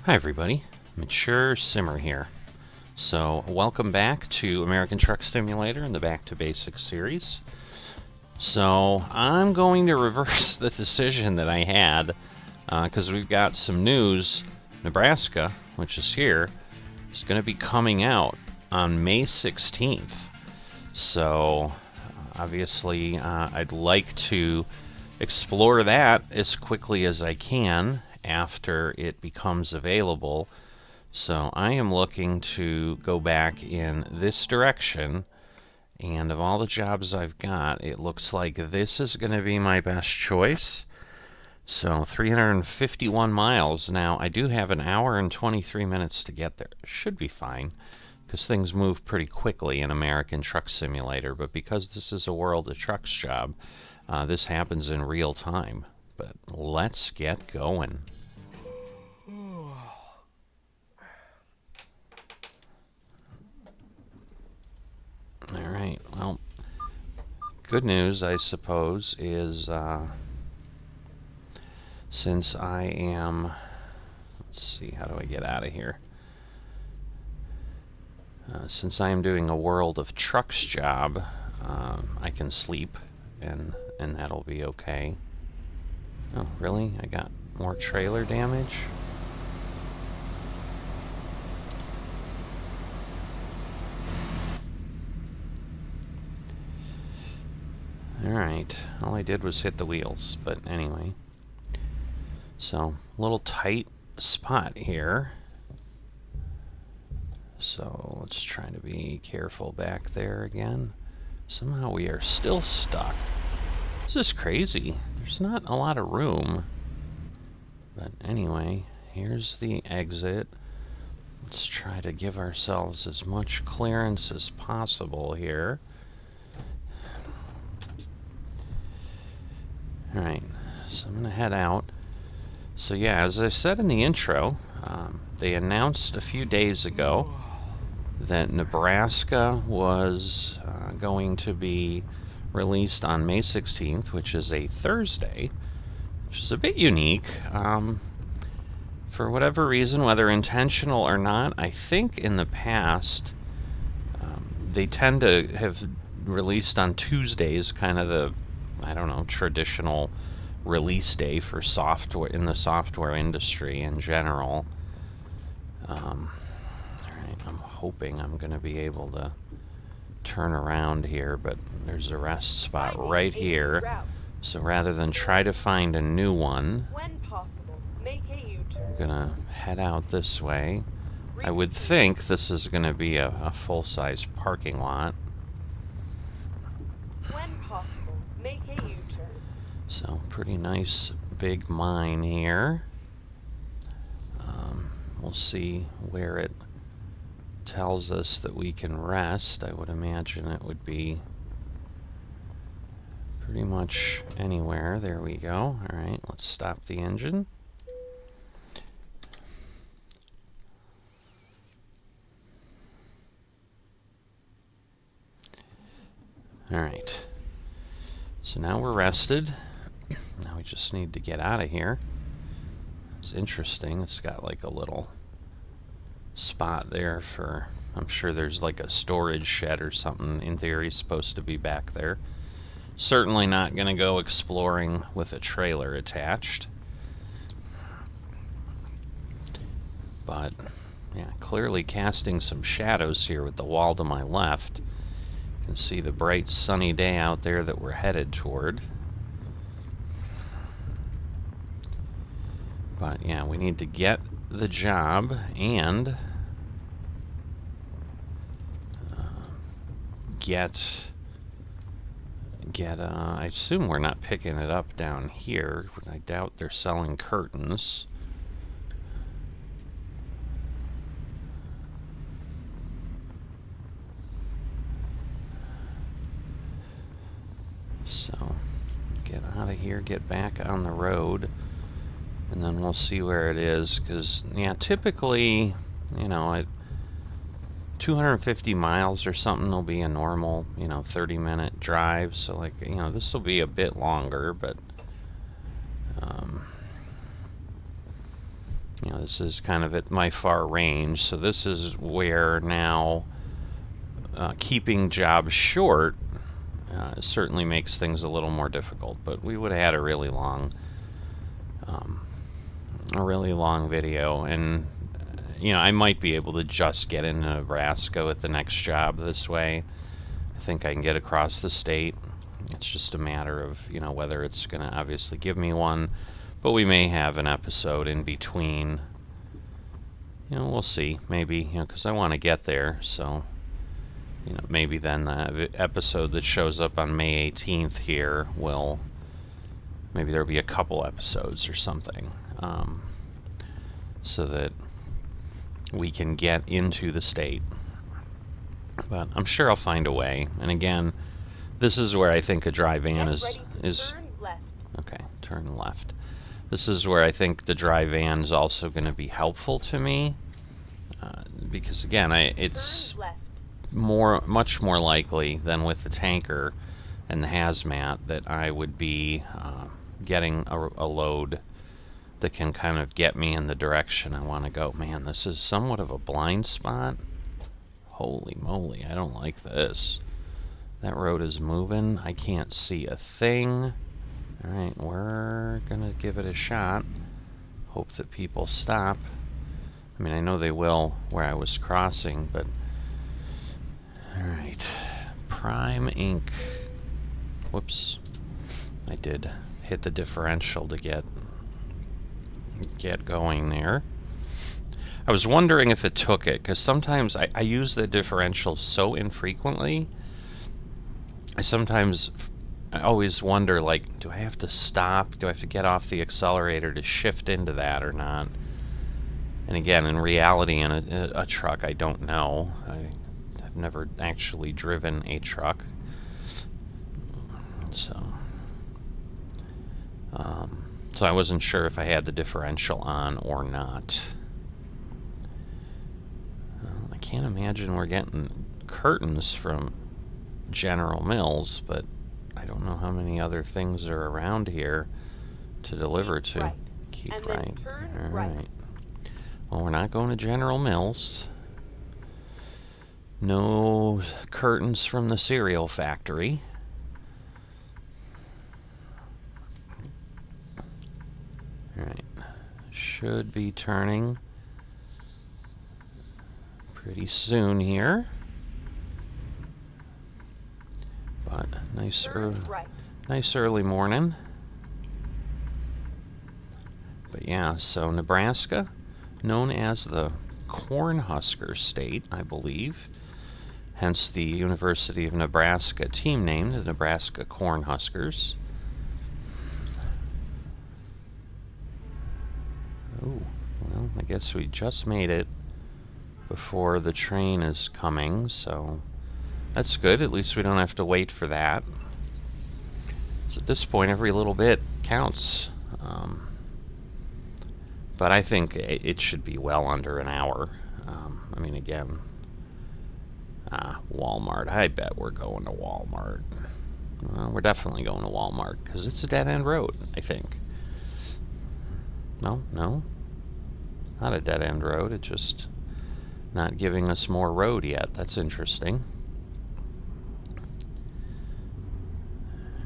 Hi everybody, Mature Simmer here. So welcome back to American Truck Simulator in the Back to Basics series. So I'm going to reverse the decision that I had because we've got some news. Nebraska, which is here, is going to be coming out on May 16th. So obviously I'd like to explore that as quickly as I can after it becomes available. So I am looking to go back in this direction, and of all the jobs I've got, it looks like this is going to be my best choice. So 351 miles. Now I do have an hour and 23 minutes to get there. Should be fine because things move pretty quickly in American Truck Simulator, but because this is a World of Trucks job, this happens in real time. But let's get going. Alright, well, good news, I suppose, is since I am, let's see, how do I get out of here? Since I am doing a World of Trucks job, I can sleep, and that'll be okay. Oh, really? I got more trailer damage? Alright, all I did was hit the wheels, but anyway. So, a little tight spot here. So, let's try to be careful back there again. Somehow we are still stuck. This is crazy. There's not a lot of room. But anyway, here's the exit. Let's try to give ourselves as much clearance as possible here. Alright, so I'm going to head out. So yeah, as I said in the intro, they announced a few days ago that Nebraska was going to be released on May 16th, which is a Thursday, which is a bit unique. For whatever reason, whether intentional or not, I think in the past they tend to have released on Tuesdays, kind of the, I don't know, traditional release day for software in the software industry in general. Alright, I'm hoping I'm going to be able to turn around here, but there's a rest spot right here. So rather than try to find a new one, I'm going to head out this way. I would think this is going to be a full-size parking lot. So, pretty nice big mine here. We'll see where it tells us that we can rest. I would imagine it would be pretty much anywhere. There we go. Alright, let's stop the engine. Alright. So now we're rested. Now we just need to get out of here. It's interesting. It's got like a little spot there for, I'm sure there's like a storage shed or something in theory supposed to be back there. Certainly not going to go exploring with a trailer attached. But yeah, clearly casting some shadows here with the wall to my left. You can see the bright sunny day out there that we're headed toward. But yeah, we need to get the job and I assume we're not picking it up down here. I doubt they're selling curtains. So, get out of here, get back on the road, and then we'll see where it is, because, yeah, typically, you know, at 250 miles or something will be a normal, 30-minute drive, so, like, this will be a bit longer, but, You know, this is kind of at my far range, so this is where now keeping jobs short certainly makes things a little more difficult. But we would have had a really long video, and you know, I might be able to just get into Nebraska with the next job this way. I think I can get across the state. It's just a matter of, you know, whether it's going to obviously give me one, but we may have an episode in between. You know, we'll see. Maybe, you know, because I want to get there, so, you know, maybe then the episode that shows up on May 18th here will, maybe there'll be a couple episodes or something, so that we can get into the state. But I'm sure I'll find a way. And again, this is where I think a dry van is okay, turn left. This is where I think the dry van is also going to be helpful to me, because again, it's much more likely than with the tanker and the hazmat that I would be getting a load that can kind of get me in the direction I want to go. Man, this is somewhat of a blind spot. Holy moly, I don't like this. That road is moving. I can't see a thing. Alright, we're gonna give it a shot. Hope that people stop. I mean, I know they will where I was crossing, but... Alright. Prime Inc. Whoops. I did hit the differential to get going there. I was wondering if it took it, because sometimes I use the differential so infrequently. I always wonder, like, do I have to stop? Do I have to get off the accelerator to shift into that or not? And again, in reality, in a truck, I don't know. I've never actually driven a truck. So I wasn't sure if I had the differential on or not. I can't imagine we're getting curtains from General Mills, but I don't know how many other things are around here to deliver to. Right. Keep and right. Then turn All right. right. Well, we're not going to General Mills. No curtains from the cereal factory. All right. Should be turning pretty soon here. But nice early morning. But yeah, so Nebraska, known as the Cornhusker State, I believe. Hence the University of Nebraska team name, the Nebraska Cornhuskers. Oh, well, I guess we just made it before the train is coming, so that's good. At least we don't have to wait for that. So at this point, every little bit counts. But I think it should be well under an hour. I mean, again, Walmart. I bet we're going to Walmart. Well, we're definitely going to Walmart because it's a dead-end road, I think. No, not a dead-end road. It's just not giving us more road yet. That's interesting.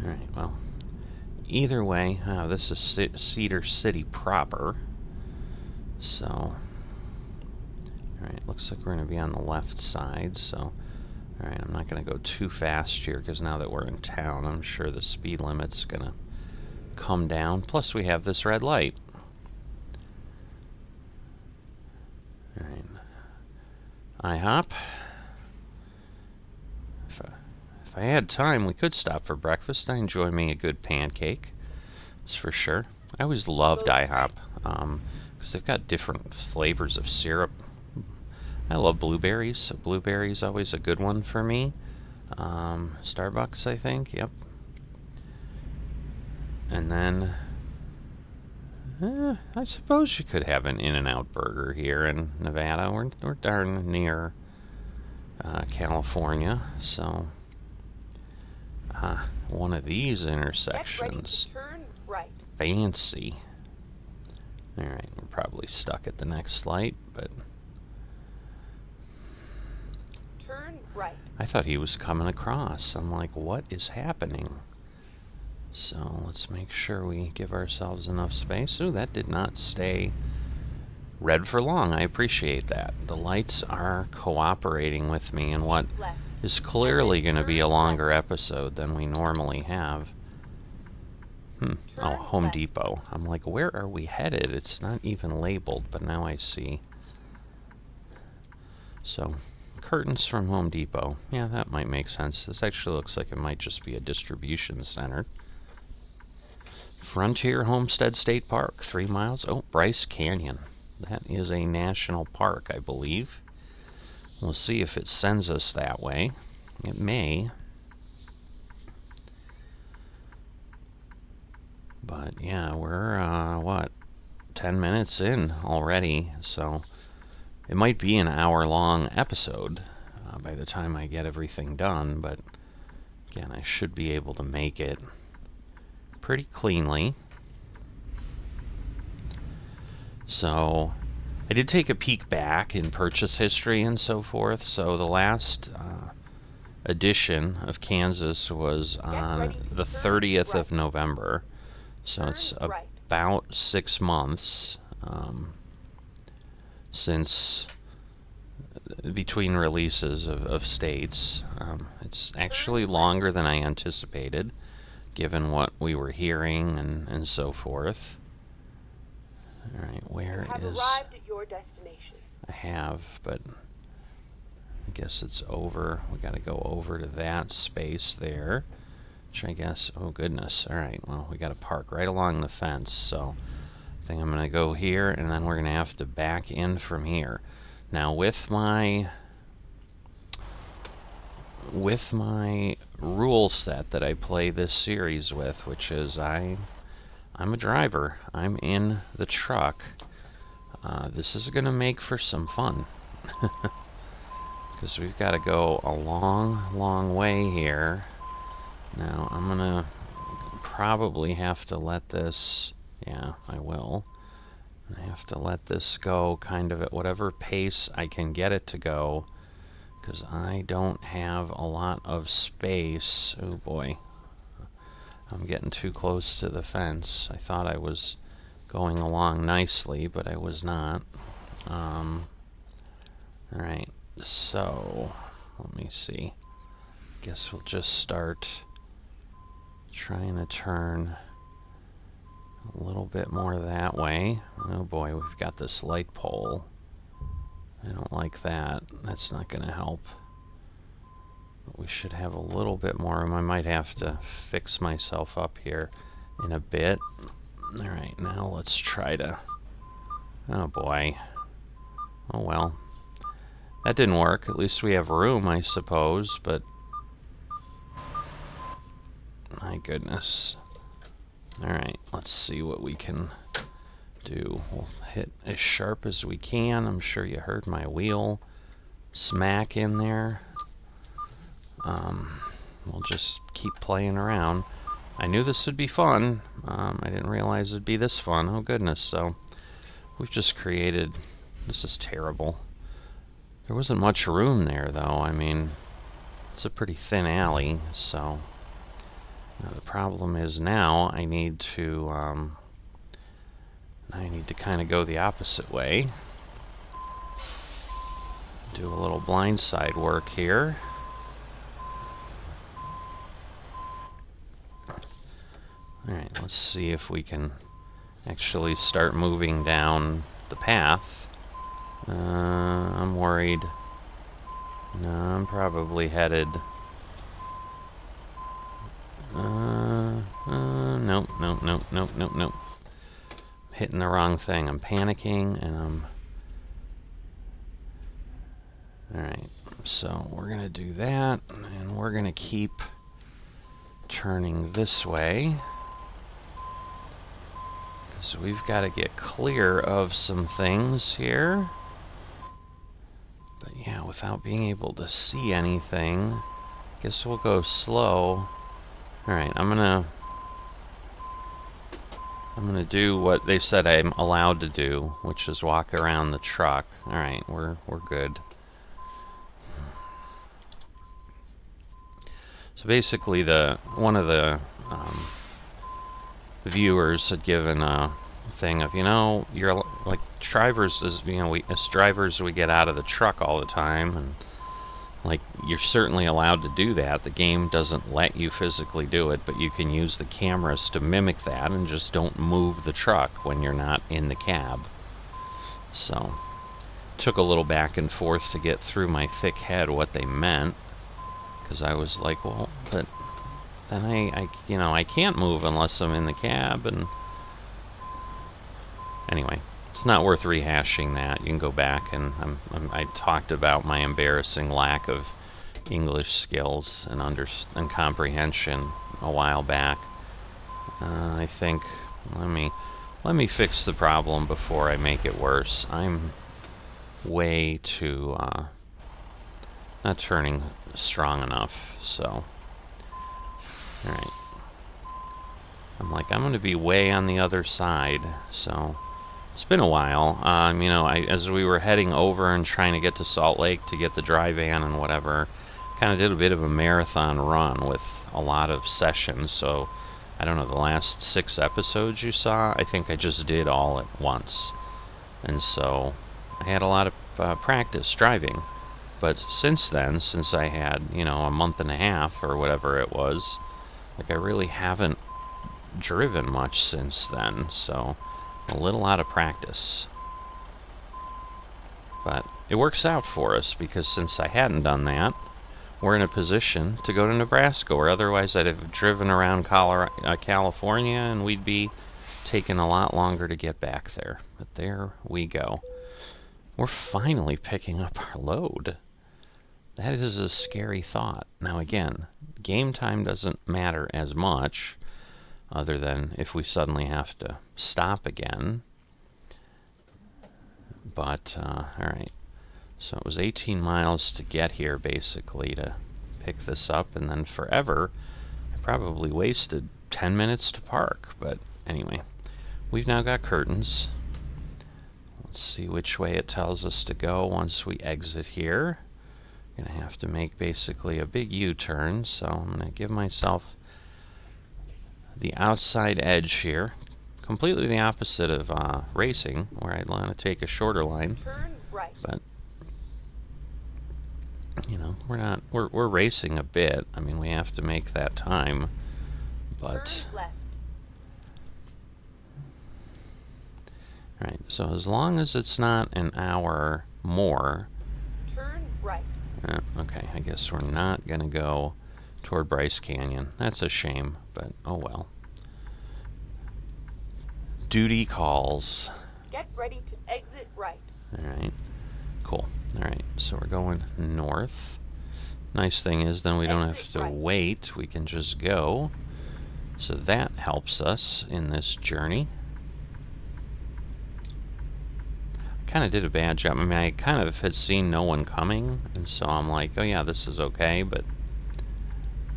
Alright, well, either way, this is Cedar City proper. So, alright, looks like we're going to be on the left side, so, alright, I'm not going to go too fast here, because now that we're in town, I'm sure the speed limit's going to come down. Plus, we have this red light. Alright. IHOP. If I had time, we could stop for breakfast. I enjoy me a good pancake. That's for sure. I always loved IHOP. Because they've got different flavors of syrup. I love blueberries. So blueberries always a good one for me. Starbucks, I think. Yep. And then, I suppose you could have an In-N-Out burger here in Nevada. We're darn near California, so one of these intersections. Turn right. Fancy. Alright, we're probably stuck at the next light, but Turn right. I thought he was coming across. I'm like, what is happening? So let's make sure we give ourselves enough space. Ooh, that did not stay red for long. I appreciate that. The lights are cooperating with me in what Left. is clearly going to be a longer episode than we normally have. Oh, Home left. Depot. I'm like, where are we headed? It's not even labeled, but now I see. So, curtains from Home Depot. Yeah, that might make sense. This actually looks like it might just be a distribution center. Frontier Homestead State Park, 3 miles. Oh, Bryce Canyon. That is a national park, I believe. We'll see if it sends us that way. It may. But yeah, we're, what, 10 minutes in already, so it might be an hour-long episode by the time I get everything done, but again, I should be able to make it pretty cleanly. So I did take a peek back in purchase history and so forth. So the last edition of Kansas was on the 30th of November. So it's about 6 months since between releases of states. It's actually longer than I anticipated, given what we were hearing and so forth. Alright, where is... You have arrived at your destination. I have, but I guess it's over. We gotta go over to that space there, which I guess... Oh, goodness. Alright, well, we gotta park right along the fence, so I think I'm gonna go here, and then we're gonna have to back in from here. Now, with my rule set that I play this series with, which is I'm a driver. I'm in the truck. This is going to make for some fun. Because we've got to go a long, long way here. Now, I'm going to probably have to let this... Yeah, I will. I have to let this go kind of at whatever pace I can get it to go, because I don't have a lot of space. Oh boy. I'm getting too close to the fence. I thought I was going along nicely, but I was not. Alright, so let me see. Guess we'll just start trying to turn a little bit more that way. Oh boy, we've got this light pole. I don't like that. That's not going to help. But we should have a little bit more room. I might have to fix myself up here in a bit. Alright, now let's try to... Oh boy. Oh well. That didn't work. At least we have room, I suppose, but... My goodness. Alright, let's see what we can do. We'll hit as sharp as we can. I'm sure you heard my wheel smack in there. We'll just keep playing around. I knew this would be fun. I didn't realize it'd be this fun. Oh goodness, so we've just created... This is terrible. There wasn't much room there, though. I mean, it's a pretty thin alley, so... Now, the problem is now I need to kind of go the opposite way. Do a little blindside work here. Alright, let's see if we can actually start moving down the path. I'm worried. No, I'm probably headed... nope, nope, nope, nope, nope, nope. Hitting the wrong thing. I'm panicking, and I'm... Alright, so we're gonna do that, and we're gonna keep turning this way, because we've got to get clear of some things here. But yeah, without being able to see anything, guess we'll go slow. Alright, I'm gonna I'm gonna do what they said I'm allowed to do, which is walk around the truck. Alright, we're good. So basically one of the viewers had given a thing of, you're like drivers, as drivers we get out of the truck all the time, and like you're certainly allowed to do that. The game doesn't let you physically do it, but you can use the cameras to mimic that and just don't move the truck when you're not in the cab. So took a little back and forth to get through my thick head what they meant, because I was like, well, but then I can't move unless I'm in the cab. And anyway, it's not worth rehashing that. You can go back, and I talked about my embarrassing lack of English skills and comprehension a while back. I think let me fix the problem before I make it worse. I'm way too not turning strong enough, so alright. I'm going to be way on the other side, so it's been a while. As we were heading over and trying to get to Salt Lake to get the dry van and whatever, kind of did a bit of a marathon run with a lot of sessions, so I don't know, the last 6 episodes you saw, I think I just did all at once. And so I had a lot of practice driving. But since then, since I had, a month and a half or whatever it was, I really haven't driven much since then, so a little out of practice. But it works out for us, because since I hadn't done that, we're in a position to go to Nebraska, where otherwise I'd have driven around California, and we'd be taking a lot longer to get back there. But there we go. We're finally picking up our load. That is a scary thought. Now again, game time doesn't matter as much, other than if we suddenly have to stop again. But, alright. So it was 18 miles to get here, basically, to pick this up, and then forever. I probably wasted 10 minutes to park, but anyway. We've now got curtains. Let's see which way it tells us to go once we exit here. Gonna have to make basically a big U-turn, so I'm gonna give myself the outside edge here, completely the opposite of racing, where I'd want to take a shorter line. Turn right. But we're racing a bit. I mean, we have to make that time, but turn left. right. So as long as it's not an hour more. Turn right. Okay, I guess we're not going to go toward Bryce Canyon. That's a shame, but oh well. Duty calls. Get ready to exit right. Alright, cool. Alright, so we're going north. Nice thing is then we don't have to wait. We can just go. So that helps us in this journey. Kind of did a bad job. I mean, I kind of had seen no one coming, and so I'm like, oh yeah, this is okay, but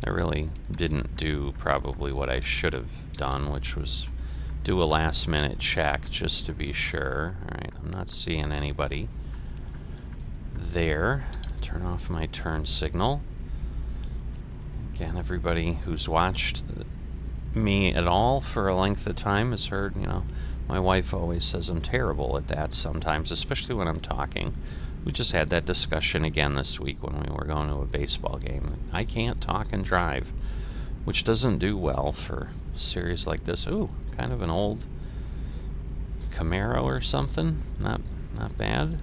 I really didn't do probably what I should have done, which was do a last-minute check just to be sure. Alright, I'm not seeing anybody there. Turn off my turn signal. Again, everybody who's watched me at all for a length of time has heard, my wife always says I'm terrible at that sometimes, especially when I'm talking. We just had that discussion again this week when we were going to a baseball game. I can't talk and drive, which doesn't do well for a series like this. Ooh, kind of an old Camaro or something. Not bad.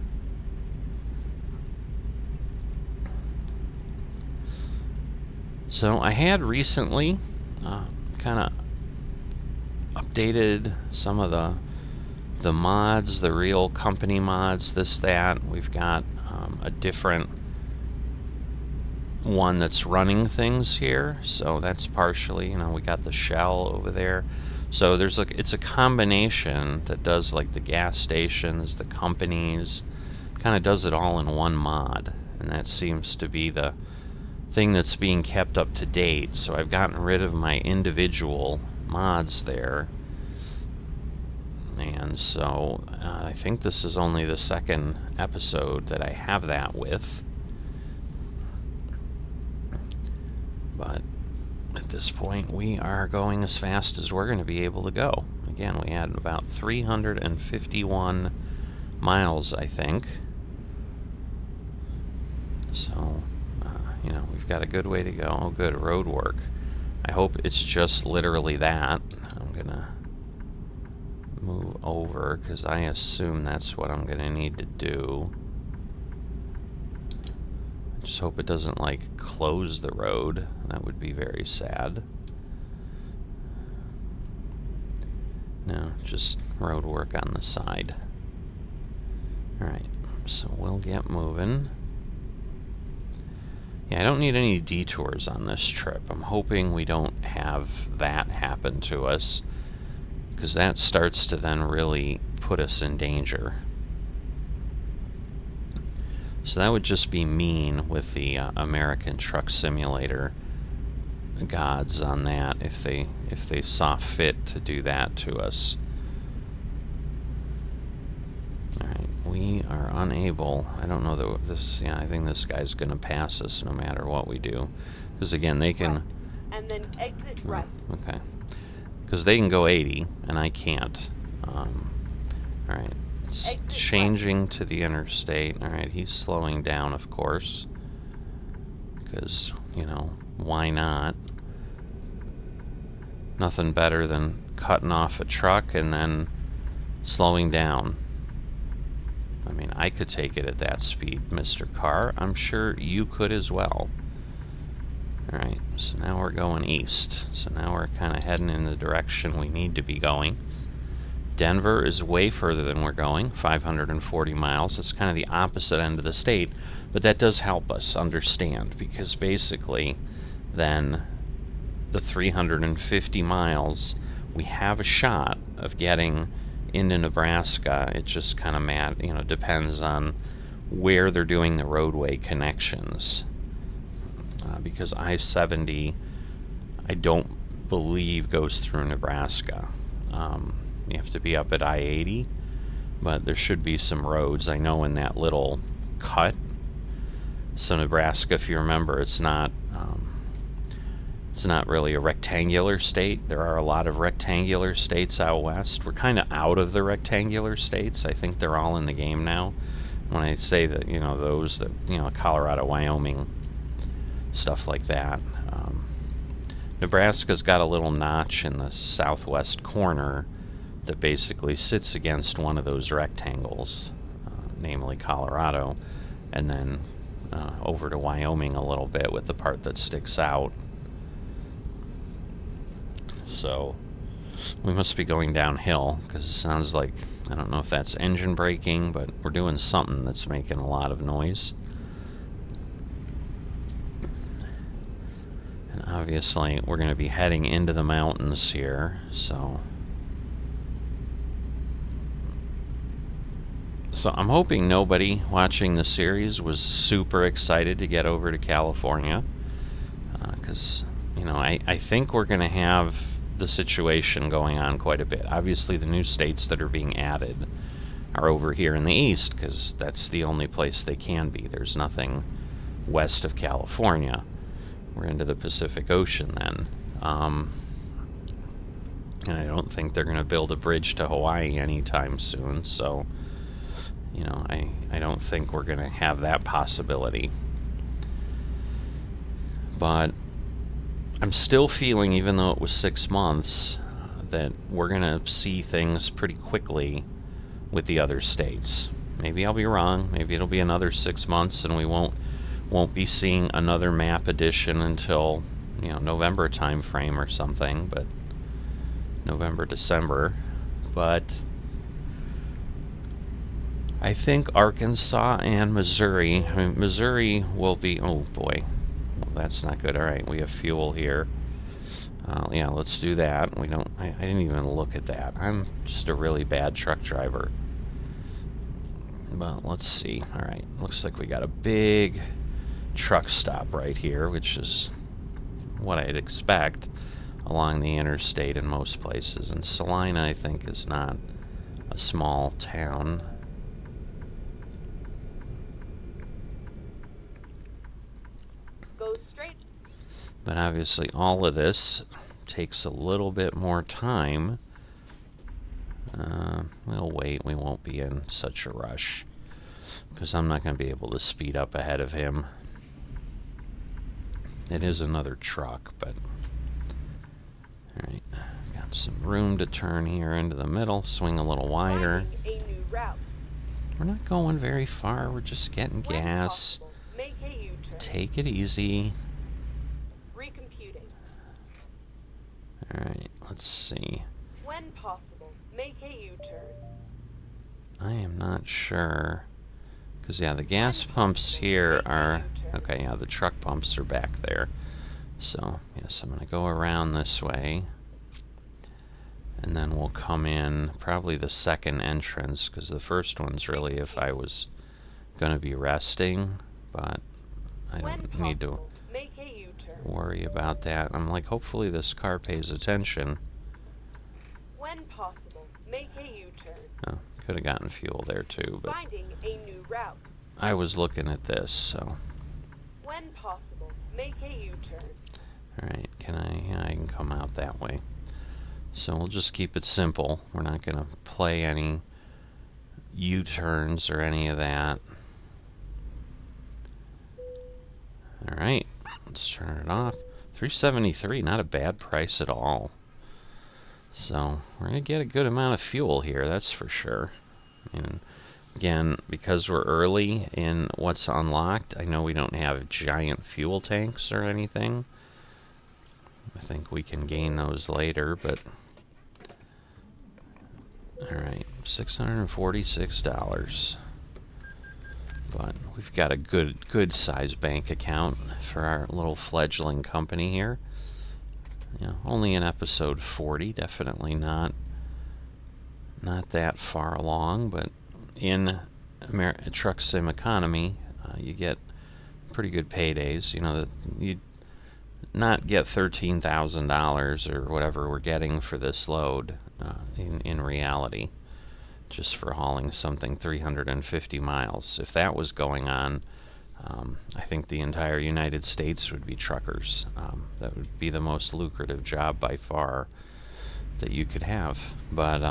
So I had recently kind of updated some of the mods, the real company mods, this, that. We've got a different one that's running things here, so that's partially, we got the Shell over there. So there's it's a combination that does like the gas stations, the companies, kind of does it all in one mod, and that seems to be the thing that's being kept up to date. So I've gotten rid of my individual mods there, And so I think this is only the second episode that I have that with. But at this point, we are going as fast as we're going to be able to go. Again, we had about 351 miles, I think. So, we've got a good way to go. Oh, good, road work. I hope it's just literally that. I'm going to move over because I assume that's what I'm going to need to do. I just hope it doesn't, like, close the road. That would be very sad. No, just road work on the side. Alright, so we'll get moving. Yeah, I don't need any detours on this trip. I'm hoping we don't have that happen to us, because that starts to then really put us in danger. So that would just be mean with the American Truck Simulator gods on that if they saw fit to do that to us. Alright, we are unable. I don't know that this. Yeah, I think this guy's going to pass us no matter what we do. Because again, they can. Right. And then exit right. Okay. Because they can go 80 and I can't. Alright, it's Exit changing to the interstate. Alright, he's slowing down, of course. Because, why not? Nothing better than cutting off a truck and then slowing down. I mean, I could take it at that speed, Mr. Car. I'm sure you could as well. Alright, so now we're going east. So now we're kind of heading in the direction we need to be going. Denver is way further than we're going, 540 miles. It's kind of the opposite end of the state, but that does help us understand, because basically then the 350 miles, we have a shot of getting into Nebraska. It just kind of depends on where they're doing the roadway connections. Because I-70, I don't believe goes through Nebraska. You have to be up at I-80, but there should be some roads. I know in that little cut. So Nebraska, if you remember, it's not really a rectangular state. There are a lot of rectangular states out west. We're kind of out of the rectangular states. I think they're all in the game now. When I say that, those that, Colorado, Wyoming, stuff like that. Nebraska's got a little notch in the southwest corner that basically sits against one of those rectangles, namely Colorado, and then over to Wyoming a little bit with the part that sticks out. So we must be going downhill, because it sounds like, I don't know if that's engine braking, but we're doing something that's making a lot of noise. And obviously we're going to be heading into the mountains here, so I'm hoping nobody watching the series was super excited to get over to California, because I think we're going to have the situation going on quite a bit. Obviously the new states that are being added are over here in the east, because that's the only place they can be. There's nothing west of California. We're into the Pacific Ocean then. And I don't think they're going to build a bridge to Hawaii anytime soon, so I don't think we're going to have that possibility. But I'm still feeling, even though it was 6 months, that we're going to see things pretty quickly with the other states. Maybe I'll be wrong. Maybe it'll be another 6 months and we won't be seeing another map edition until, November time frame or something, but November, December. But I think Arkansas and Missouri, Missouri will be, oh boy, well, that's not good. All right, we have fuel here. Yeah, let's do that. I didn't even look at that. I'm just a really bad truck driver. But let's see. All right, looks like we got a big truck stop right here, which is what I'd expect along the interstate in most places. And Salina, I think, is not a small town. Go straight. But obviously all of this takes a little bit more time. We'll wait. We won't be in such a rush because I'm not going to be able to speed up ahead of him. It is another truck, but alright, got some room to turn here into the middle, swing a little wider. Finding a new route. We're not going very far, we're just getting When gas. possible, make a U-turn. Take it easy. Recomputing. Alright, let's see. When possible, make a U-turn. I am not sure. Because, yeah, the gas pumps here are... Okay, yeah, the truck pumps are back there. So, yes, I'm going to go around this way. And then we'll come in probably the second entrance, because the first one's really if I was going to be resting. But I don't need to make a U-turn. worry about that. I'm like, hopefully this car pays attention. When possible, make a U-turn. Oh, could have gotten fuel there too, but Finding a new route. I was looking at this, so... When possible, make a U-turn. Alright, yeah, I can come out that way. So we'll just keep it simple. We're not going to play any U-turns or any of that. Alright, let's turn it off. $3.73, not a bad price at all. So we're going to get a good amount of fuel here, that's for sure. And again, because we're early in what's unlocked, I know we don't have giant fuel tanks or anything. I think we can gain those later, but... Alright, $646. But we've got a good size bank account for our little fledgling company here. You know, only in episode 40, definitely not that far along, but in Truck Sim Economy, you get pretty good paydays. You know, that you not get $13,000 or whatever we're getting for this load in reality, just for hauling something 350 miles. If that was going on, I think the entire United States would be truckers. That would be the most lucrative job by far that you could have. But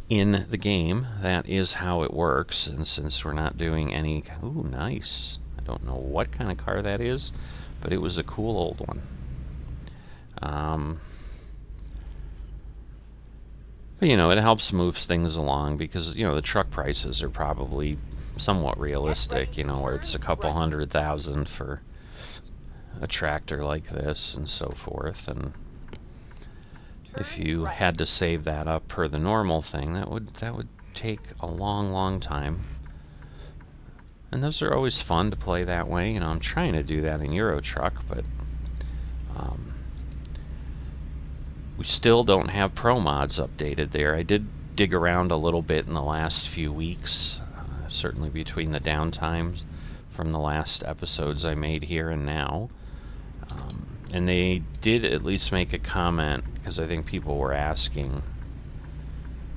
in the game, that is how it works, and since we're not doing any... Ooh, nice. I don't know what kind of car that is, but it was a cool old one. But, you know, it helps move things along because, you know, the truck prices are probably somewhat realistic, you know, where it's a couple $100,000 for a tractor like this and so forth. And if you had to save that up per the normal thing, that would take a long time. And those are always fun to play that way. You know, I'm trying to do that in Euro Truck, but we still don't have Pro Mods updated there. I did dig around a little bit in the last few weeks, certainly between the downtimes from the last episodes I made here and now. And they did at least make a comment, because I think people were asking,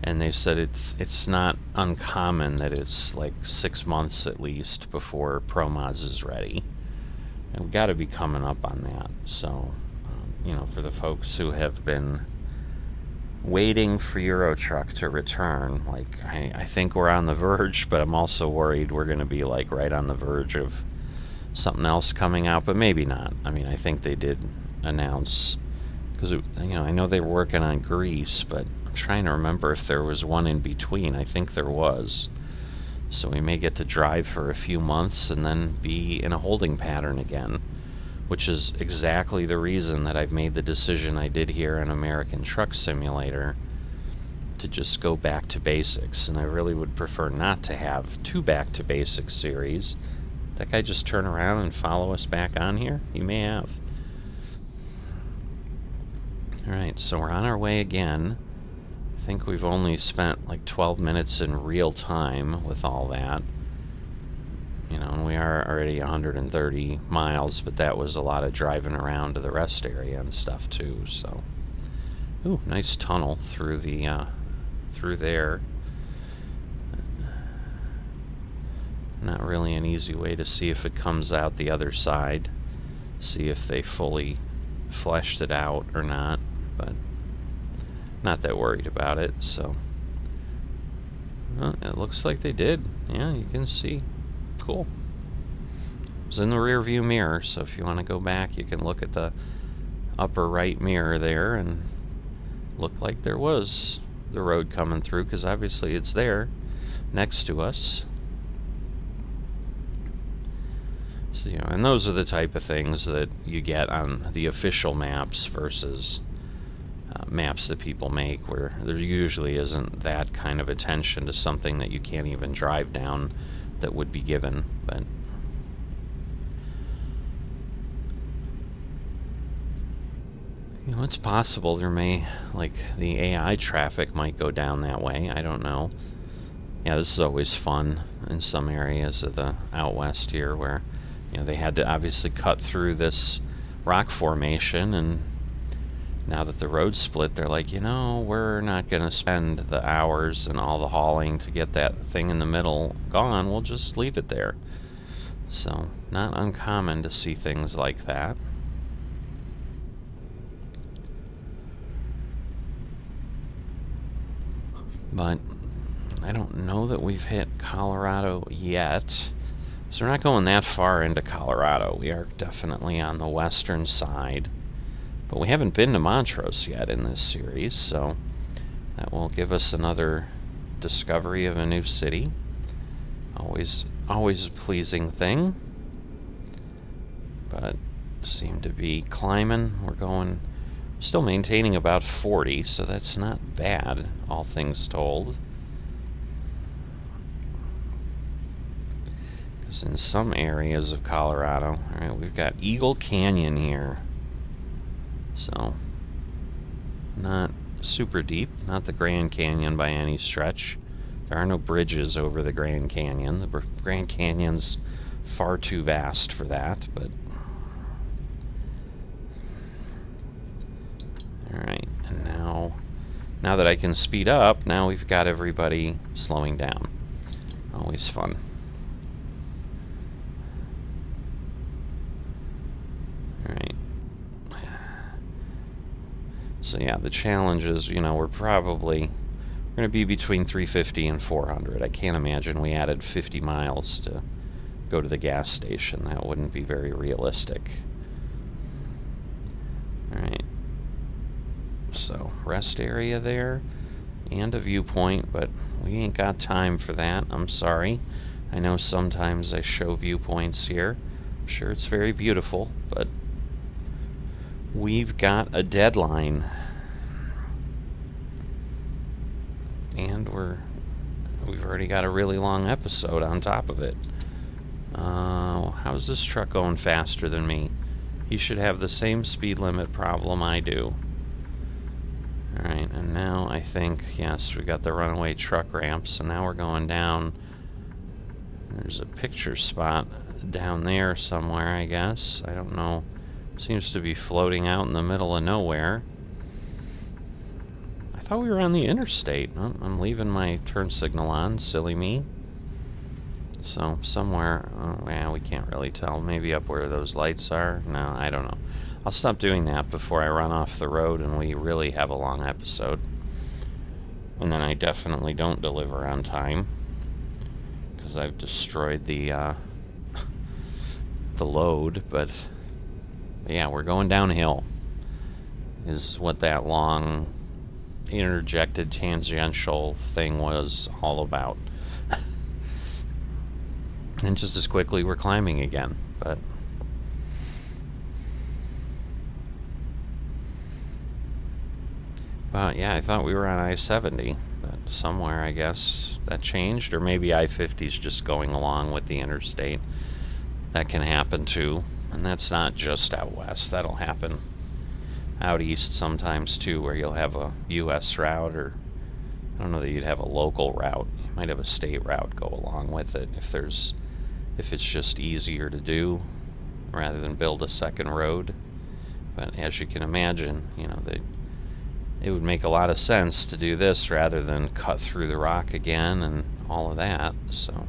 and they said it's not uncommon that it's like 6 months at least before Pro Mods is ready. And we've got to be coming up on that. So, you know, for the folks who have been waiting for Euro Truck to return, like, I think we're on the verge, but I'm also worried we're going to be like right on the verge of something else coming out, but maybe not. I mean, I think they did announce, because, you know, I know they were working on Greece, but I'm trying to remember if there was one in between. I think there was. So we may get to drive for a few months and then be in a holding pattern again, which is exactly the reason that I've made the decision I did here in American Truck Simulator to just go back to basics. And I really would prefer not to have 2 back to basics series. That guy just turn around and follow us back on here? He may have. Alright, so we're on our way again. I think we've only spent like 12 minutes in real time with all that. You know, and we are already 130 miles, but that was a lot of driving around to the rest area and stuff too, so... Ooh, nice tunnel through the through there. Not really an easy way to see if it comes out the other side. See if they fully fleshed it out or not, but not that worried about it. So well, it looks like they did. Yeah, you can see. Cool. It was in the rear view mirror, so if you want to go back, you can look at the upper right mirror there and look like there was the road coming through, because obviously it's there next to us. So, you know, and those are the type of things that you get on the official maps versus maps that people make, where there usually isn't that kind of attention to something that you can't even drive down that would be given. But you know, it's possible there may, like, the AI traffic might go down that way. I don't know. Yeah, this is always fun in some areas of the out west here, where, you know, they had to obviously cut through this rock formation, and now that the road split, they're like, you know, we're not going to spend the hours and all the hauling to get that thing in the middle gone. We'll just leave it there. So, not uncommon to see things like that. But I don't know that we've hit Colorado yet. So we're not going that far into Colorado. We are definitely on the western side. But we haven't been to Montrose yet in this series, so that will give us another discovery of a new city. Always a pleasing thing. But seem to be climbing. We're going, still maintaining about 40, so that's not bad, all things told. Because in some areas of Colorado, alright, we've got Eagle Canyon here. So, not super deep, not the Grand Canyon by any stretch. There are no bridges over the Grand Canyon. The Grand Canyon's far too vast for that, but alright, and now that I can speed up, now we've got everybody slowing down. Always fun. Alright. So yeah, the challenge is, you know, we're going to be between 350 and 400. I can't imagine we added 50 miles to go to the gas station. That wouldn't be very realistic. Alright. So, rest area there, and a viewpoint, but we ain't got time for that. I'm sorry. I know sometimes I show viewpoints here. I'm sure it's very beautiful, but we've got a deadline. And we've already got a really long episode on top of it. How's this truck going faster than me? He should have the same speed limit problem I do. Alright, and now I think, yes, we got the runaway truck ramp, so now we're going down. There's a picture spot down there somewhere, I guess. I don't know. Seems to be floating out in the middle of nowhere. I thought we were on the interstate. Oh, I'm leaving my turn signal on, silly me. So, somewhere, well, we can't really tell. Maybe up where those lights are? No, I don't know. I'll stop doing that before I run off the road and we really have a long episode. And then I definitely don't deliver on time, because I've destroyed the load. But yeah, we're going downhill, is what that long interjected tangential thing was all about. And just as quickly we're climbing again, but yeah, I thought we were on I-70, but somewhere, I guess, that changed, or maybe I-50's just going along with the interstate. That can happen too, and that's not just out west. That'll happen out east sometimes too, where you'll have a U.S. route, or I don't know that you'd have a local route. You might have a state route go along with it if it's just easier to do rather than build a second road. But as you can imagine, you know, it would make a lot of sense to do this rather than cut through the rock again and all of that, so.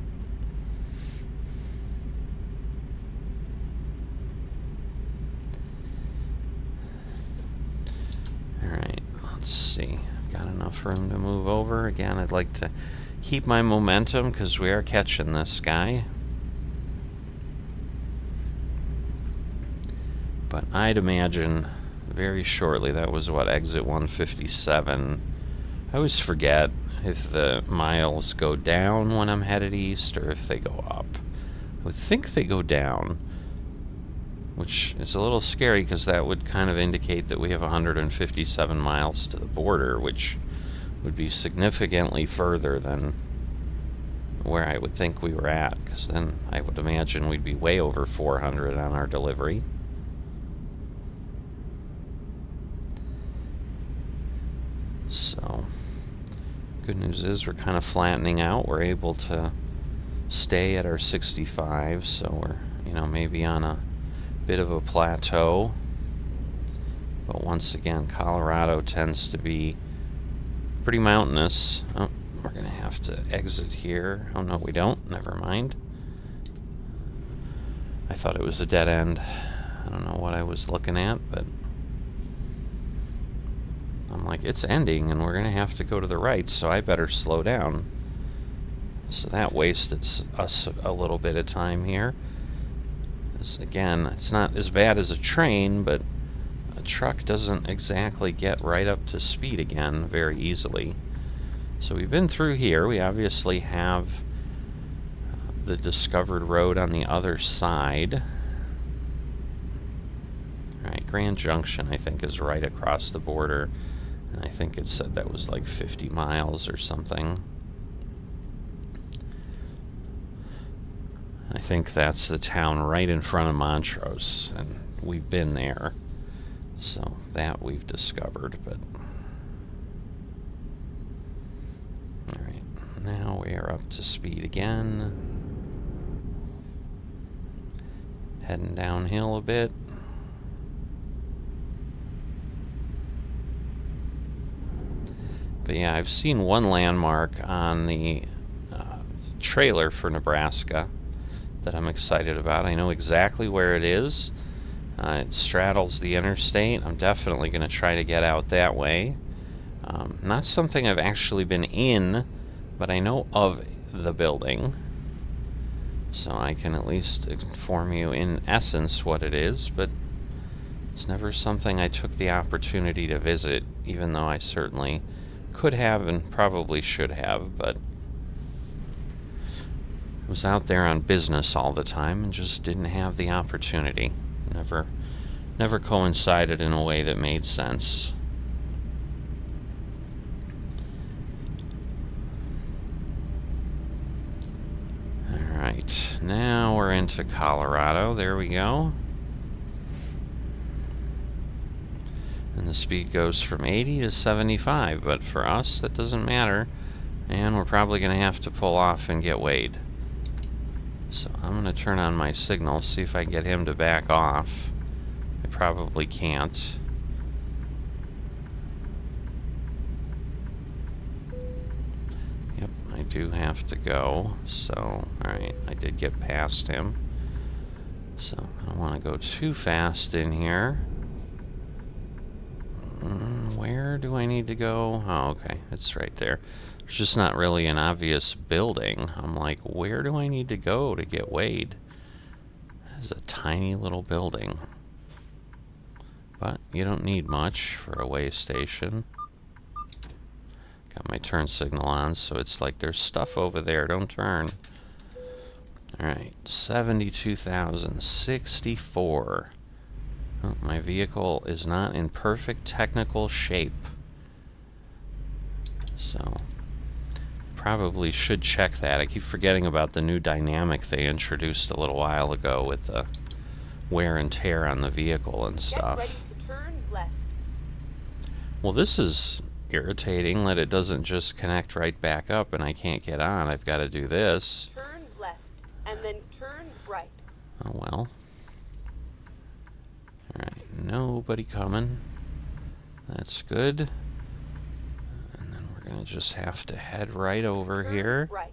Alright, let's see. I've got enough room to move over. Again, I'd like to keep my momentum because we are catching this guy. But I'd imagine very shortly, that was what, exit 157. I always forget if the miles go down when I'm headed east or if they go up. I would think they go down, which is a little scary because that would kind of indicate that we have 157 miles to the border, which would be significantly further than where I would think we were at, because then I would imagine we'd be way over 400 on our delivery. So, good news is we're kind of flattening out. We're able to stay at our 65, so we're, maybe on a bit of a plateau. But once again, Colorado tends to be pretty mountainous. Oh, we're going to have to exit here. Oh, no, we don't. Never mind. I thought it was a dead end. I don't know what I was looking at, but I'm like, it's ending, and we're going to have to go to the right, so I better slow down. So that wasted us a little bit of time here. Again, it's not as bad as a train, but a truck doesn't exactly get right up to speed again very easily. So we've been through here. We obviously have the discovered road on the other side. Alright, Grand Junction, I think, is right across the border. And I think it said that was like 50 miles or something. I think that's the town right in front of Montrose, and we've been there. So that we've discovered, but... Alright, now we are up to speed again. Heading downhill a bit. But yeah, I've seen one landmark on the trailer for Nebraska that I'm excited about. I know exactly where it is. It straddles the interstate. I'm definitely going to try to get out that way. Not something I've actually been in, but I know of the building. So I can at least inform you in essence what it is, but it's never something I took the opportunity to visit, even though I certainly could have and probably should have, but I was out there on business all the time and just didn't have the opportunity. Never coincided in a way that made sense. Alright, now we're into Colorado. There we go. And the speed goes from 80 to 75, but for us that doesn't matter, and we're probably going to have to pull off and get weighed. So I'm going to turn on my signal, see if I can get him to back off. I probably can't. Yep, I do have to go, so alright, I did get past him. So I don't want to go too fast in here. Where do I need to go? Oh, okay, it's right there. There's just not really an obvious building. I'm like, where do I need to go to get weighed? It's a tiny little building. But you don't need much for a weigh station. Got my turn signal on, so it's like there's stuff over there. Don't turn. Alright, 72,064. Oh, my vehicle is not in perfect technical shape. So, probably should check that. I keep forgetting about the new dynamic they introduced a little while ago with the wear and tear on the vehicle and stuff. Get ready to turn left. Well, this is irritating that it doesn't just connect right back up and I can't get on. I've got to do this. Turn left, and then turn right. Oh well. Alright, nobody coming. That's good. gonna just have to head right over here. Right.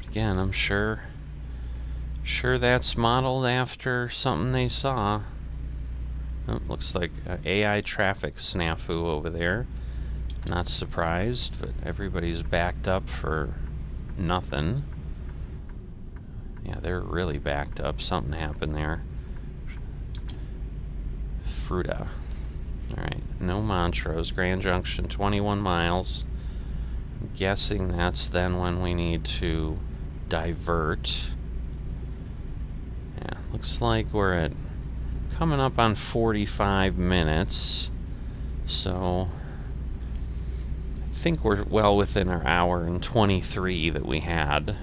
Again, I'm sure that's modeled after something they saw. Oh, looks like AI traffic snafu over there. Not surprised, but everybody's backed up for nothing. Yeah, they're really backed up. Something happened there. Fruta. Alright, no Montrose. Grand Junction, 21 miles. I'm guessing that's then when we need to divert. Yeah, looks like we're at coming up on 45 minutes. So I think we're well within our hour and 23 that we had.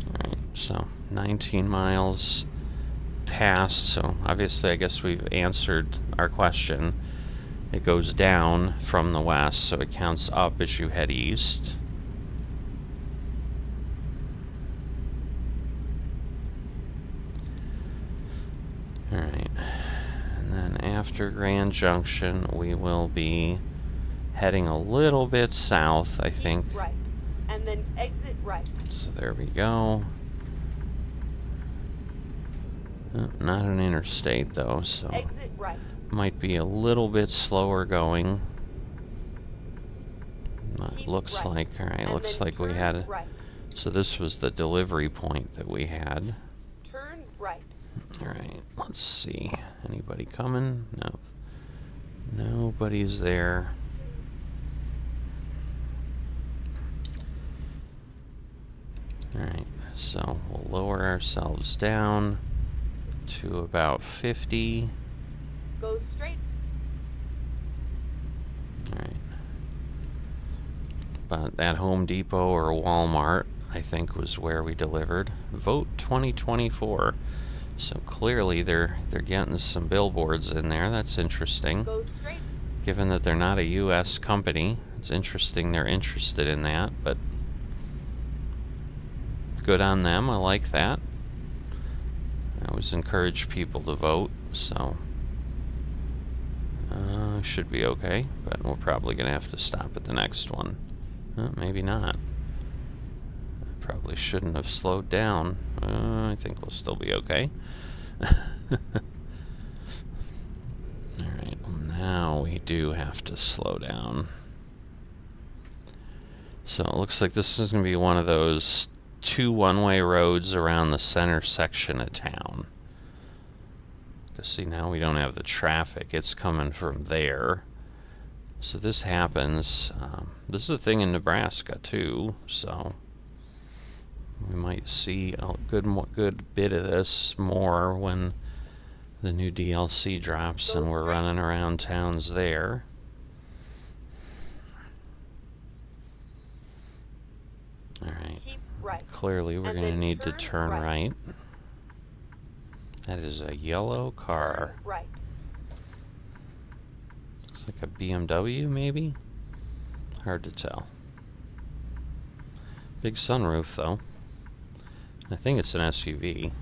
Alright, so 19 miles past, so obviously I guess we've answered our question. It goes down from the west, so it counts up as you head east. Alright, and then after Grand Junction we will be heading a little bit south, I think. Keep right. And then exit right. So there we go. Not an interstate though, so Exit right. might be a little bit slower going. Keep Looks right. like, alright, And looks then like we turn had, right. so this was the delivery point that we had. Turn right. Alright, let's see. Anybody coming? No. Nobody's there. Alright, so we'll lower ourselves down to about 50. Go straight. Alright. But that Home Depot or Walmart, I think, was where we delivered. Vote 2024. So clearly they're getting some billboards in there. That's interesting. Go straight. Given that they're not a US company, it's interesting they're interested in that, but good on them. I like that. I always encourage people to vote, so should be okay, but we're probably gonna have to stop at the next one. Maybe not. I probably shouldn't have slowed down. I think we'll still be okay. Alright, now we do have to slow down. So it looks like this is going to be one of those 2 one-way roads around the center section of town. Because see, now we don't have the traffic. It's coming from there. So this happens. This is a thing in Nebraska too, so we might see a good bit of this more when the new DLC drops and we're running around towns there. Alright. Keep right. Clearly we're And going to then need to turn turn right. right. That is a yellow car. Turn right. Looks like a BMW maybe? Hard to tell. Big sunroof though. I think it's an SUV.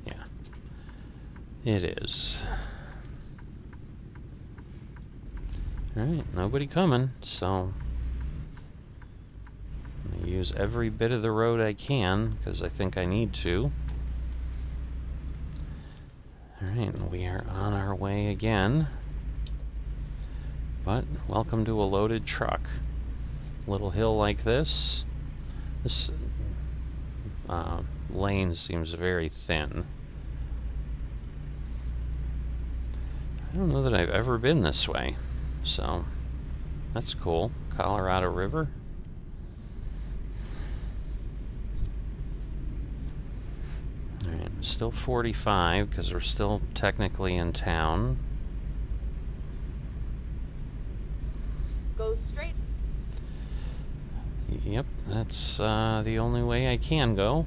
Yeah. It is. Alright, nobody coming, so I'm going to use every bit of the road I can, because I think I need to. Alright, we are on our way again. But, welcome to a loaded truck. Little hill like this. This lane seems very thin. I don't know that I've ever been this way, so that's cool. Colorado River. Alright, still 45 because we're still technically in town. Go straight. Yep, that's the only way I can go.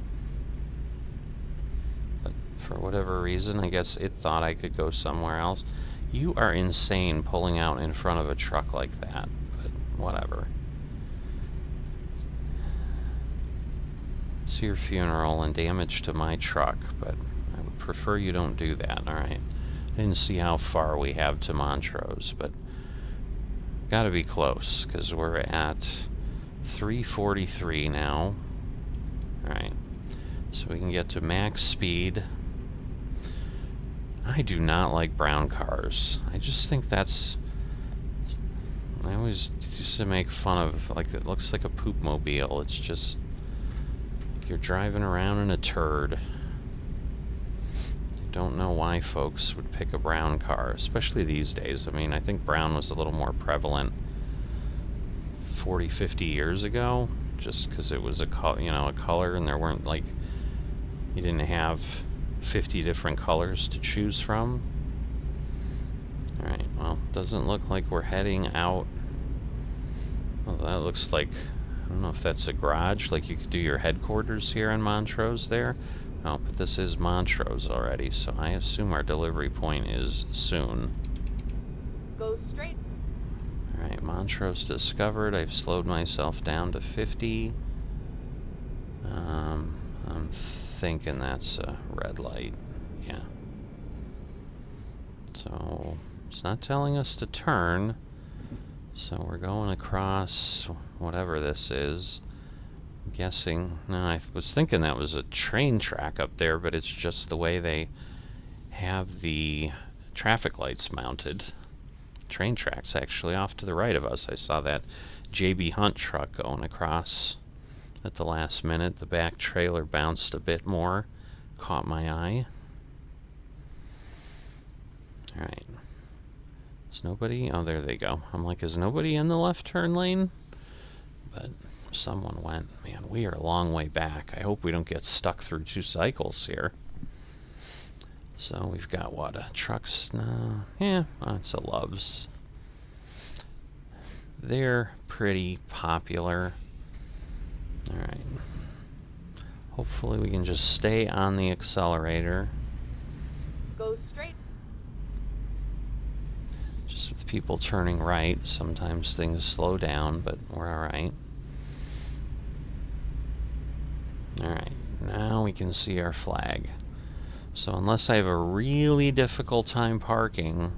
But for whatever reason, I guess it thought I could go somewhere else. You are insane pulling out in front of a truck like that, but whatever. It's your funeral and damage to my truck, but I prefer you don't do that. All right. I didn't see how far we have to Montrose, but gotta be close because we're at 343 now. All right. So we can get to max speed. I do not like brown cars. I just think that's... I always used to make fun of, like, it looks like a poop mobile. It's just... you're driving around in a turd. I don't know why folks would pick a brown car, especially these days. I mean, I think brown was a little more prevalent 40, 50 years ago, just because it was a color, and there weren't, like, you didn't have 50 different colors to choose from. Alright, well, doesn't look like we're heading out. Well, that looks like, I don't know if that's a garage, like you could do your headquarters here in Montrose there. Oh, but this is Montrose already, so I assume our delivery point is soon. Go straight. Alright, Montrose discovered. I've slowed myself down to 50. I'm thinking that's a red light. Yeah. So it's not telling us to turn. So we're going across whatever this is. I'm guessing. No, I was thinking that was a train track up there, but it's just the way they have the traffic lights mounted. Train tracks actually off to the right of us. I saw that JB Hunt truck going across at the last minute. The back trailer bounced a bit more. Caught my eye. Alright. Is nobody? Oh, there they go. I'm like, is nobody in the left turn lane? But someone went. Man, we are a long way back. I hope we don't get stuck through 2 cycles here. So we've got what? A truck's... No. Yeah, it's a Love's. They're pretty popular. Alright. Hopefully we can just stay on the accelerator. Go straight. Just with people turning right, sometimes things slow down, but we're alright. Alright, now we can see our flag. So unless I have a really difficult time parking,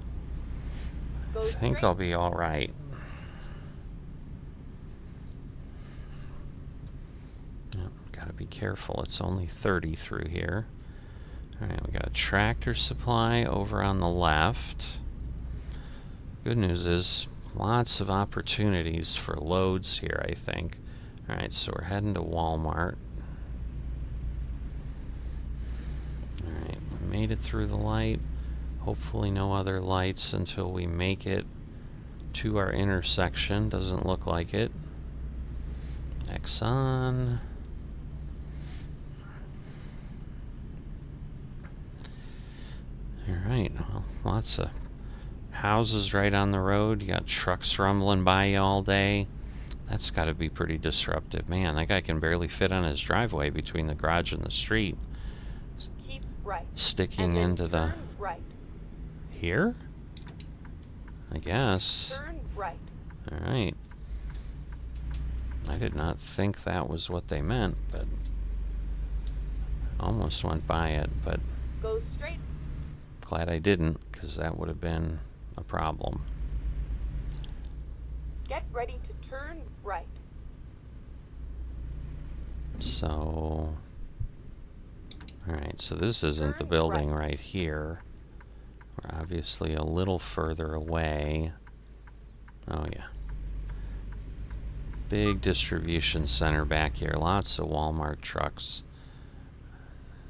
I think I'll be alright. Yep, gotta be careful, it's only 30 through here. Alright, we got a tractor supply over on the left. Good news is, lots of opportunities for loads here, I think. Alright, so we're heading to Walmart. Alright, we made it through the light. Hopefully no other lights until we make it to our intersection. Doesn't look like it. Exxon. Alright, well, lots of houses right on the road. You got trucks rumbling by you all day. That's got to be pretty disruptive. Man, that guy can barely fit on his driveway between the garage and the street. Keep right. Sticking into the... Right. Here? I guess. Turn right. Alright. I did not think that was what they meant, but... almost went by it, but... Go straight. Glad I didn't, because that would have been a problem. Get ready to turn right. So... Alright, so this isn't the building right here. We're obviously a little further away. Oh yeah. Big distribution center back here. Lots of Walmart trucks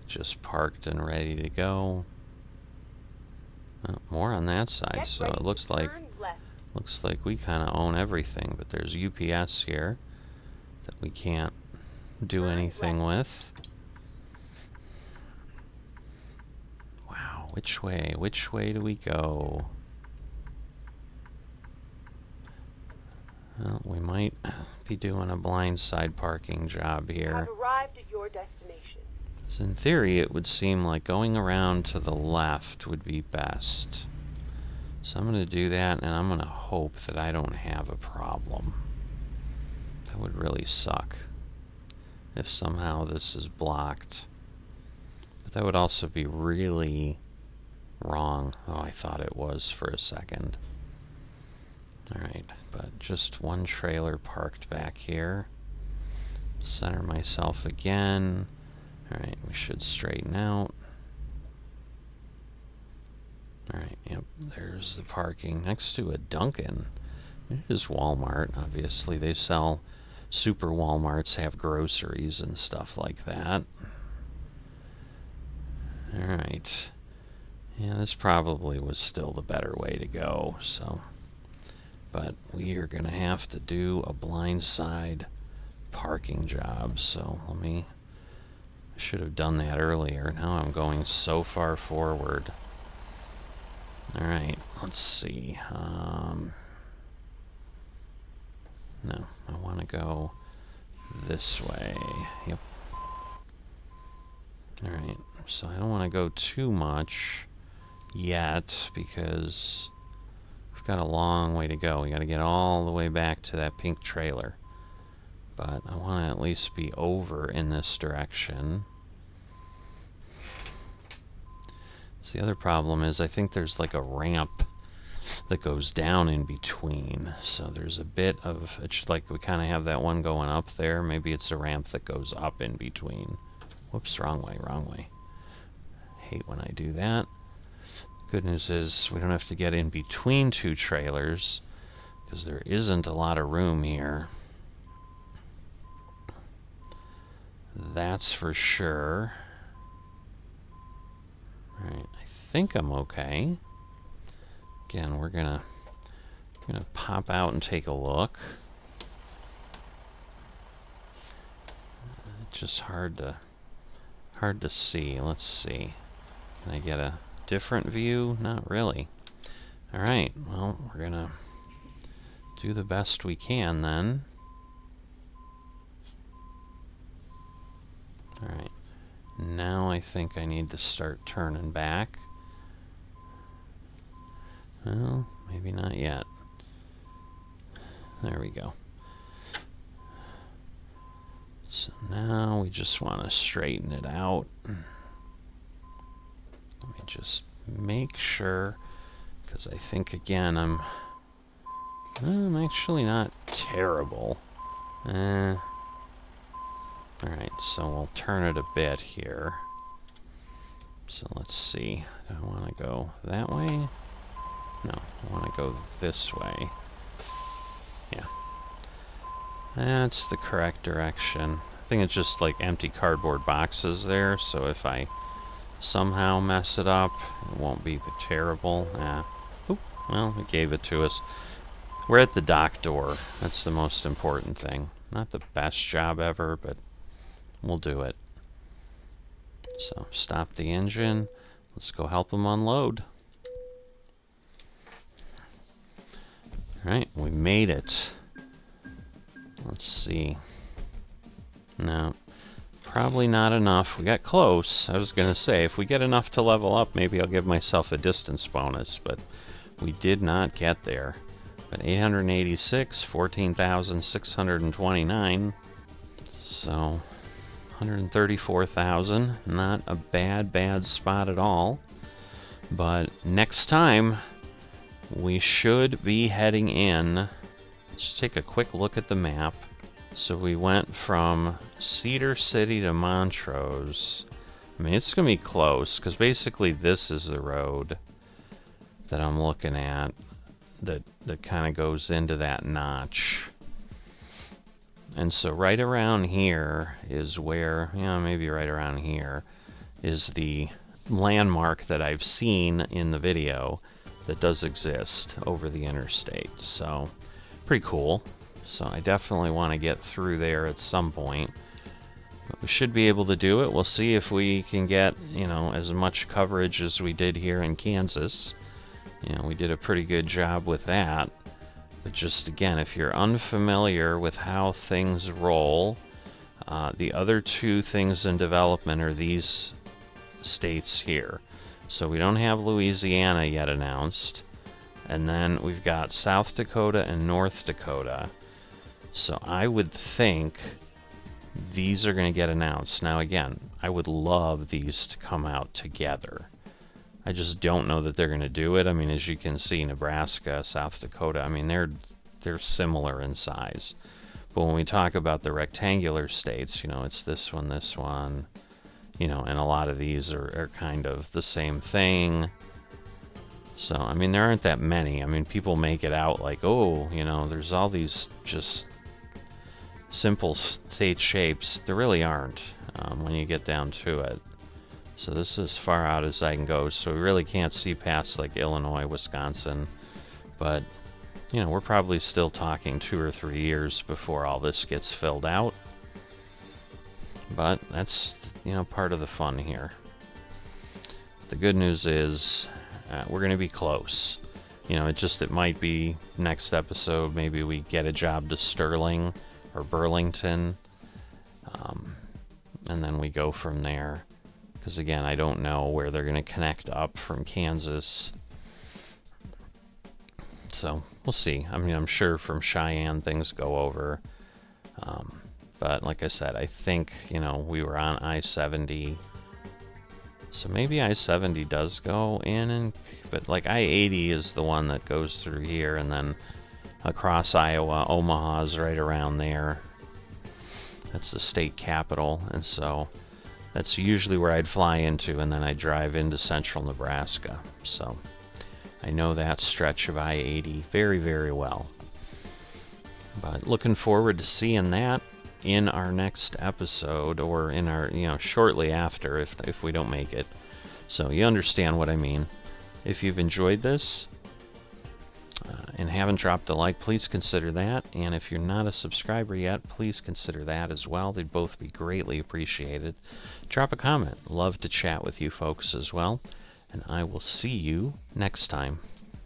just parked and ready to go. More on that side, so it looks like we kind of own everything, but there's UPS here that we can't do anything with. Wow, which way? Which way do we go? Well, we might be doing a blindside parking job here. You have arrived at your destination. So in theory, it would seem like going around to the left would be best. So I'm going to do that, and I'm going to hope that I don't have a problem. That would really suck if somehow this is blocked. But That would also be really wrong. Oh, I thought it was for a second. Alright, but just one trailer parked back here. Center myself again. Alright, we should straighten out. Alright, yep, there's the parking next to a Dunkin'. It is Walmart, obviously. They sell super Walmarts, have groceries and stuff like that. Alright. Yeah, this probably was still the better way to go, so. But we are going to have to do a blindside parking job, so I should have done that earlier. Now I'm going so far forward. Alright, let's see. No, I want to go this way. Yep. Alright, so I don't want to go too much yet because we've got a long way to go. We got to get all the way back to that pink trailer. But I want to at least be over in this direction. So the other problem is I think there's like a ramp that goes down in between. So there's a bit of, it's like we kind of have that one going up there. Maybe it's a ramp that goes up in between. Whoops, wrong way, wrong way. Hate when I do that. Good news is we don't have to get in between two trailers because there isn't a lot of room here. That's for sure. Alright, I think I'm okay. Again, we're gonna pop out and take a look. It's just hard to see. Let's see. Can I get a different view? Not really. Alright, well, we're gonna do the best we can then. Alright, now I think I need to start turning back. Well, maybe not yet. There we go. So now we just want to straighten it out. Let me just make sure, because I think again I'm actually not terrible. Alright, so we'll turn it a bit here. So let's see. Do I want to go that way? No, I want to go this way. Yeah. That's the correct direction. I think it's just like empty cardboard boxes there, so if I somehow mess it up, it won't be terrible. Oop, well, it gave it to us. We're at the dock door. That's the most important thing. Not the best job ever, but we'll do it. So, stop the engine. Let's go help them unload. Alright, we made it. Let's see. No, probably not enough. We got close. I was going to say, if we get enough to level up, maybe I'll give myself a distance bonus, but we did not get there. But 886, 14,629. So, 134,000. Not a bad spot at all. But next time, we should be heading in. Let's take a quick look at the map. So we went from Cedar City to Montrose. I mean, it's going to be close, because basically this is the road that I'm looking at that kind of goes into that notch. And so right around here is where, maybe right around here, is the landmark that I've seen in the video that does exist over the interstate. So, pretty cool. So I definitely want to get through there at some point. But we should be able to do it. We'll see if we can get, as much coverage as we did here in Kansas. We did a pretty good job with that. But just again, if you're unfamiliar with how things roll, the other two things in development are these states here. So we don't have Louisiana yet announced. And then we've got South Dakota and North Dakota. So I would think these are going to get announced. Now again, I would love these to come out together. I just don't know that they're going to do it. I mean, as you can see, Nebraska, South Dakota, I mean, they're similar in size. But when we talk about the rectangular states, you know, it's this one, you know, and a lot of these are kind of the same thing. So, I mean, there aren't that many. I mean, people make it out like, oh, you know, there's all these just simple state shapes. There really aren't when you get down to it. So this is as far out as I can go. So we really can't see past like Illinois, Wisconsin. But, you know, we're probably still talking 2 or 3 years before all this gets filled out. But that's, you know, part of the fun here. The good news is we're going to be close. You know, it might be next episode, maybe we get a job to Sterling or Burlington, and then we go from there. Because again, I don't know where they're going to connect up from Kansas. So we'll see. I mean, I'm sure from Cheyenne things go over. But like I said, I think, you know, we were on I-70. So maybe I-70 does go in, but like I-80 is the one that goes through here, and then across Iowa, Omaha's right around there. That's the state capital, and so that's usually where I'd fly into, and then I'd drive into central Nebraska. So I know that stretch of I-80 very, very well. But looking forward to seeing that in our next episode, or in our, you know, shortly after if we don't make it. So you understand what I mean. If you've enjoyed this and haven't dropped a like, please consider that. And if you're not a subscriber yet, please consider that as well. They'd both be greatly appreciated. Drop a comment. Love to chat with you folks as well. And I will see you next time.